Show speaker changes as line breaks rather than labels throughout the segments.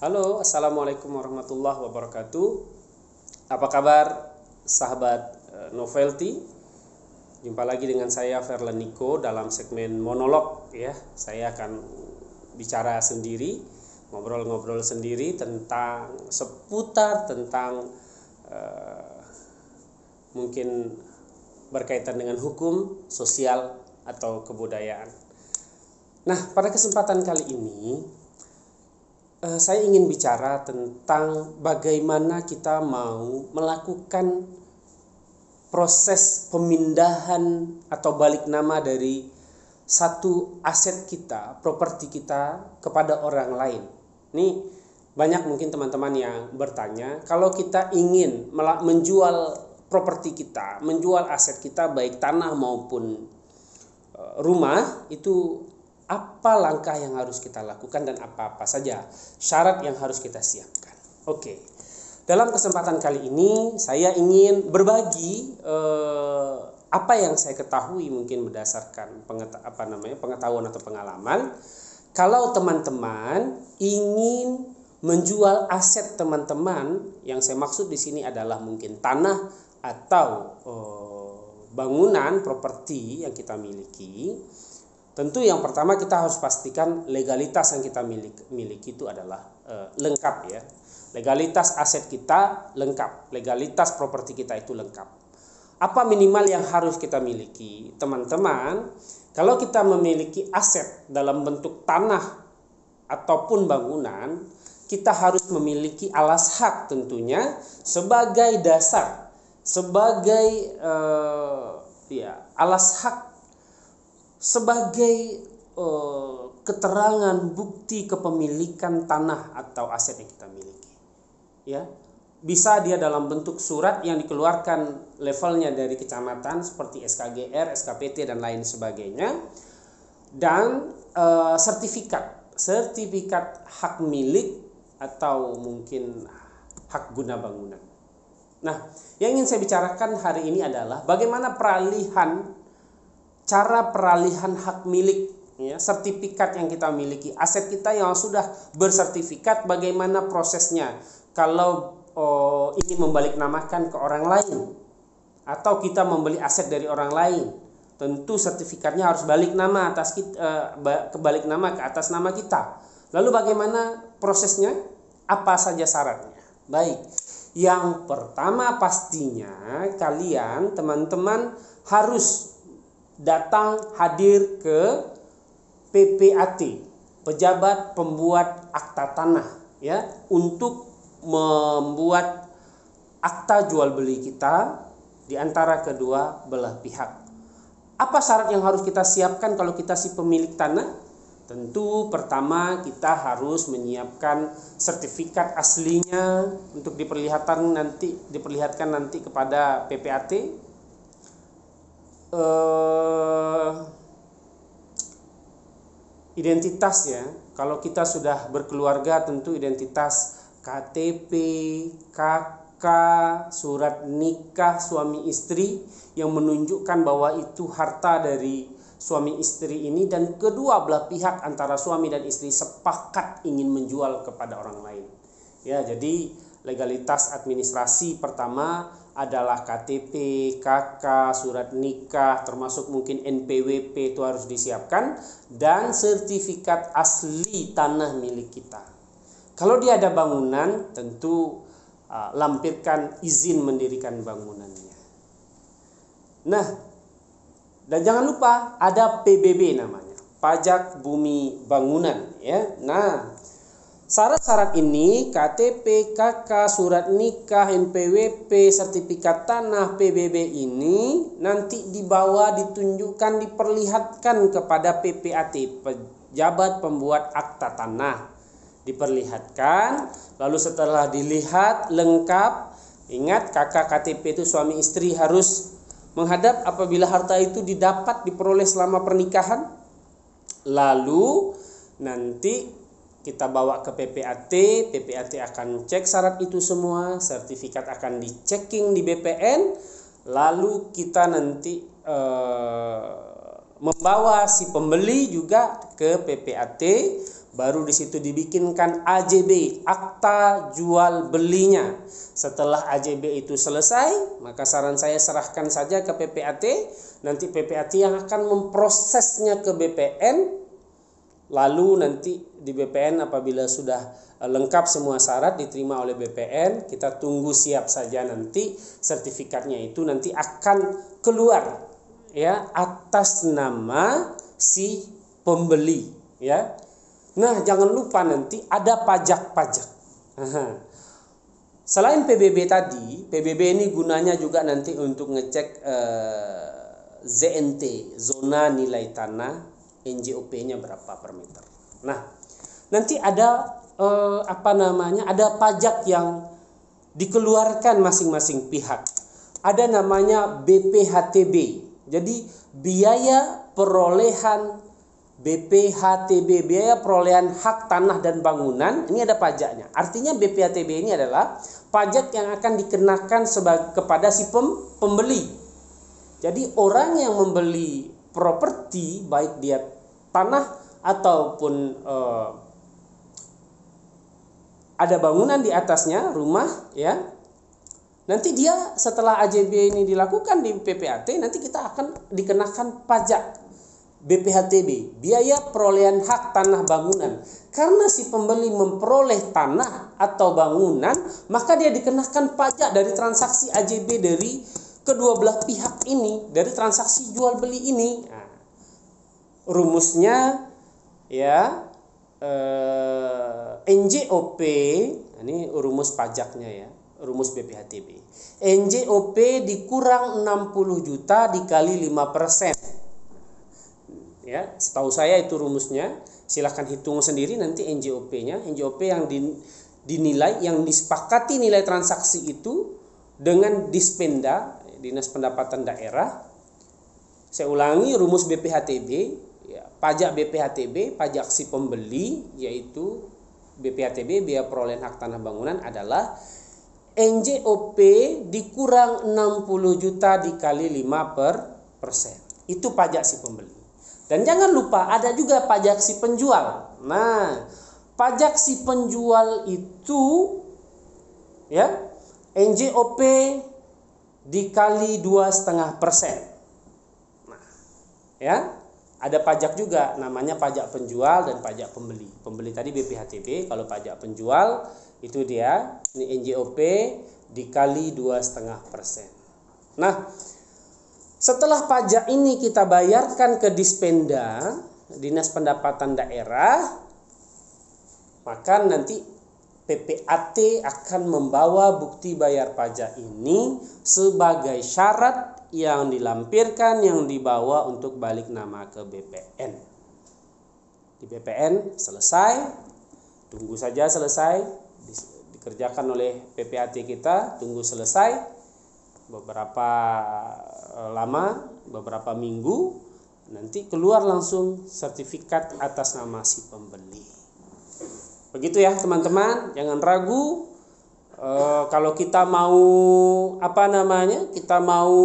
Halo, assalamualaikum warahmatullahi wabarakatuh. Apa kabar, sahabat Novelty? Jumpa lagi dengan saya Verlan Niko dalam segmen monolog ya. Saya akan bicara sendiri, ngobrol-ngobrol sendiri tentang seputar tentang mungkin berkaitan dengan hukum, sosial atau kebudayaan. Nah, pada kesempatan kali ini saya ingin bicara tentang bagaimana kita mau melakukan proses pemindahan atau balik nama dari satu aset kita, properti kita kepada orang lain. Ini banyak mungkin teman-teman yang bertanya, kalau kita ingin menjual properti kita, menjual aset kita baik tanah maupun rumah, itu apa langkah yang harus kita lakukan dan apa-apa saja syarat yang harus kita siapkan. Oke. Dalam kesempatan kali ini saya ingin berbagi apa yang saya ketahui mungkin berdasarkan pengetahuan atau pengalaman. Kalau teman-teman ingin menjual aset teman-teman, yang saya maksud di sini adalah mungkin tanah atau bangunan properti yang kita miliki. Tentu yang pertama kita harus pastikan legalitas yang kita miliki itu adalah lengkap ya. Legalitas aset kita lengkap, legalitas properti kita itu lengkap. Apa minimal yang harus kita miliki? Teman-teman, kalau kita memiliki aset dalam bentuk tanah ataupun bangunan, kita harus memiliki alas hak tentunya sebagai dasar, sebagai alas hak sebagai keterangan bukti kepemilikan tanah atau aset yang kita miliki. Ya, bisa dia dalam bentuk surat yang dikeluarkan levelnya dari kecamatan seperti SKGR, SKPT dan lain sebagainya, dan sertifikat hak milik atau mungkin hak guna bangunan. Nah, yang ingin saya bicarakan hari ini adalah bagaimana cara peralihan hak milik ya, sertifikat yang kita miliki, aset kita yang sudah bersertifikat, bagaimana prosesnya kalau ingin membalik namakan ke orang lain atau kita membeli aset dari orang lain. Tentu sertifikatnya harus balik nama kebalik nama ke atas nama kita. Lalu bagaimana prosesnya? Apa saja syaratnya? Baik. Yang pertama pastinya kalian teman-teman harus datang hadir ke PPAT, pejabat pembuat akta tanah ya, untuk membuat akta jual beli kita di antara kedua belah pihak. Apa syarat yang harus kita siapkan kalau kita si pemilik tanah? Tentu pertama kita harus menyiapkan sertifikat aslinya untuk diperlihatkan nanti kepada PPAT. Identitas ya, kalau kita sudah berkeluarga tentu identitas KTP, KK, surat nikah suami istri yang menunjukkan bahwa itu harta dari suami istri ini dan kedua belah pihak antara suami dan istri sepakat ingin menjual kepada orang lain. Ya, jadi legalitas administrasi pertama adalah KTP, KK, surat nikah, termasuk mungkin NPWP itu harus disiapkan, dan sertifikat asli tanah milik kita. Kalau dia ada bangunan, tentu lampirkan izin mendirikan bangunannya. Nah, dan jangan lupa ada PBB namanya, pajak bumi bangunan ya. Nah, syarat-syarat ini KTP, KK, surat nikah, NPWP, sertifikat tanah, PBB ini nanti dibawa, ditunjukkan, diperlihatkan kepada PPAT, pejabat pembuat akta tanah. Diperlihatkan, lalu setelah dilihat lengkap, ingat KK, KTP itu suami istri harus menghadap apabila harta itu diperoleh selama pernikahan. Lalu nanti kita bawa ke PPAT, PPAT akan cek syarat itu semua, sertifikat akan dicekking di BPN, lalu kita nanti membawa si pembeli juga ke PPAT, baru di situ dibikinkan AJB, akta jual belinya. Setelah AJB itu selesai, maka saran saya serahkan saja ke PPAT, nanti PPAT yang akan memprosesnya ke BPN. Lalu nanti di BPN apabila sudah lengkap semua syarat diterima oleh BPN, kita tunggu siap saja nanti sertifikatnya itu nanti akan keluar ya atas nama si pembeli ya. Nah, jangan lupa nanti ada pajak-pajak. Selain PBB tadi, PBB ini gunanya juga nanti untuk ngecek ZNT, zona nilai tanah, NJOP-nya berapa per meter. Nah, nanti ada ada pajak yang dikeluarkan masing-masing pihak. Ada namanya BPHTB. Jadi biaya perolehan BPHTB, biaya perolehan hak tanah dan bangunan, ini ada pajaknya. Artinya BPHTB ini adalah pajak yang akan dikenakan kepada si pembeli. Jadi orang yang membeli properti, baik dia tanah ataupun ada bangunan di atasnya, rumah ya. Nanti dia setelah AJB ini dilakukan di PPAT, nanti kita akan dikenakan pajak BPHTB, biaya perolehan hak tanah bangunan. Karena si pembeli memperoleh tanah atau bangunan, maka dia dikenakan pajak dari transaksi AJB dari kedua belah pihak ini, dari transaksi jual beli ini. Nah, rumusnya ya NJOP, ini rumus pajaknya ya, rumus BPHTB. NJOP dikurang 60 juta dikali 5%. Ya, setahu saya itu rumusnya. Silahkan hitung sendiri nanti NJOP-nya. NJOP yang dinilai, yang disepakati nilai transaksi itu dengan Dispenda, Dinas Pendapatan Daerah. Saya ulangi, rumus BPHTB, ya, pajak BPHTB, pajak si pembeli, yaitu BPHTB, biaya perolehan hak tanah bangunan adalah NJOP dikurang 60 juta dikali 5%. Itu pajak si pembeli. Dan jangan lupa ada juga pajak si penjual. Nah, pajak si penjual itu ya NJOP dikali 2,5%. Nah, ya, ada pajak juga namanya pajak penjual dan pajak pembeli. Pembeli tadi BPHTB, kalau pajak penjual itu dia ini NJOP dikali 2,5%. Nah, setelah pajak ini kita bayarkan ke Dispenda, Dinas Pendapatan Daerah, maka nanti PPAT akan membawa bukti bayar pajak ini sebagai syarat yang dilampirkan, yang dibawa untuk balik nama ke BPN. Di BPN selesai, tunggu saja selesai, dikerjakan oleh PPAT kita, tunggu selesai. Beberapa lama, beberapa minggu, nanti keluar langsung sertifikat atas nama si pembeli. Begitu ya teman-teman, jangan ragu. Kalau kita mau kita mau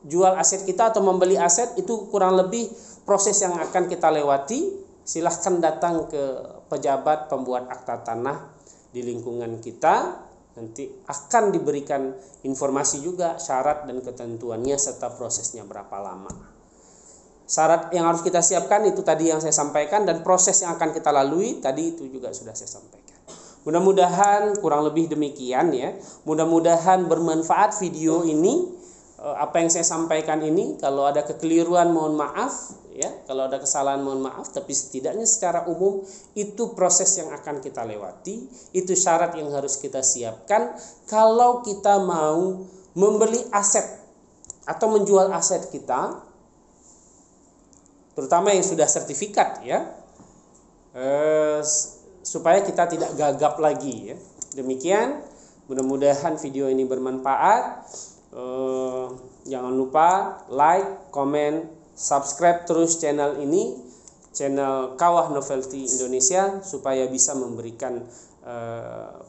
jual aset kita atau membeli aset, itu kurang lebih proses yang akan kita lewati. Silahkan datang ke pejabat pembuat akta tanah di lingkungan kita. Nanti akan diberikan informasi juga syarat dan ketentuannya serta prosesnya berapa lama. Syarat yang harus kita siapkan itu tadi yang saya sampaikan, dan proses yang akan kita lalui tadi itu juga sudah saya sampaikan. Mudah-mudahan kurang lebih demikian ya. Mudah-mudahan bermanfaat video ini. Apa yang saya sampaikan ini, kalau ada kekeliruan mohon maaf ya, kalau ada kesalahan mohon maaf, tapi setidaknya secara umum itu proses yang akan kita lewati, itu syarat yang harus kita siapkan kalau kita mau membeli aset atau menjual aset kita, terutama yang sudah sertifikat ya, supaya kita tidak gagap lagi ya. Demikian, mudah-mudahan video ini bermanfaat. Jangan lupa like, comment, subscribe terus channel ini, channel Kawah Novelty Indonesia, supaya bisa memberikan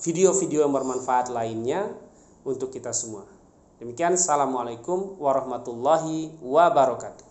video-video yang bermanfaat lainnya untuk kita semua. Demikian, assalamualaikum warahmatullahi wabarakatuh.